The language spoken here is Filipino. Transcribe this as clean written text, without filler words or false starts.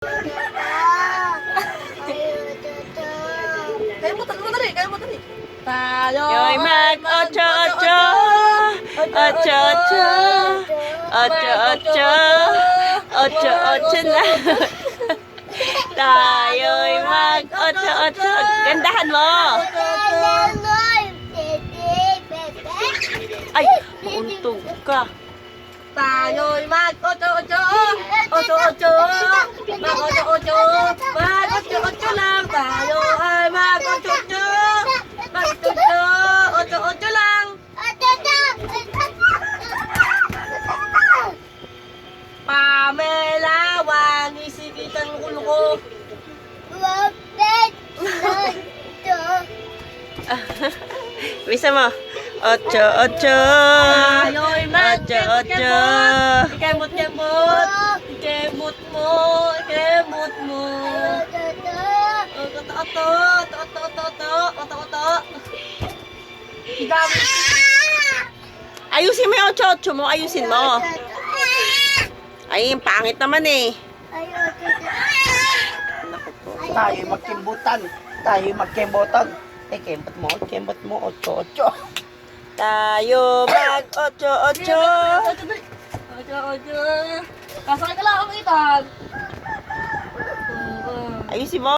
Kaya mo dali, kaya mo dali. Yo'y mag-ocho-ocho, ocho-ocho, ocho-ocho, ocho-ocho na. Tayo'y mag-ocho-ocho. Gandahan mo. Ay, mauntog ka. Tayo'y mag-ocho-ocho, ocho-ocho, mag-ocho-ocho, mag-ocho-ocho lang. Tayo ay mag-ocho-ocho, mag-ocho-ocho, ocho-ocho lang. Pamela, wag isikitan ng ulo ko. Bisa mo. Ocho-ocho, Tayo'y mag-kemot. ocho-ocho. Kemot-kemot. Kemot mo, kemot mo. Oto-oto, oto-oto, oto-oto. Higamit. Ayusin mo yung ocho-ocho mo. Ayusin mo. Ay, pangit naman eh. Naku po. Tayo magkimbutan. Tayo magkimbutan. Kembot mo, ocho-ocho. Tayo mag-ocho-ocho. Oto-oto. Kasakay ka lang ang itan. Ayusin mo.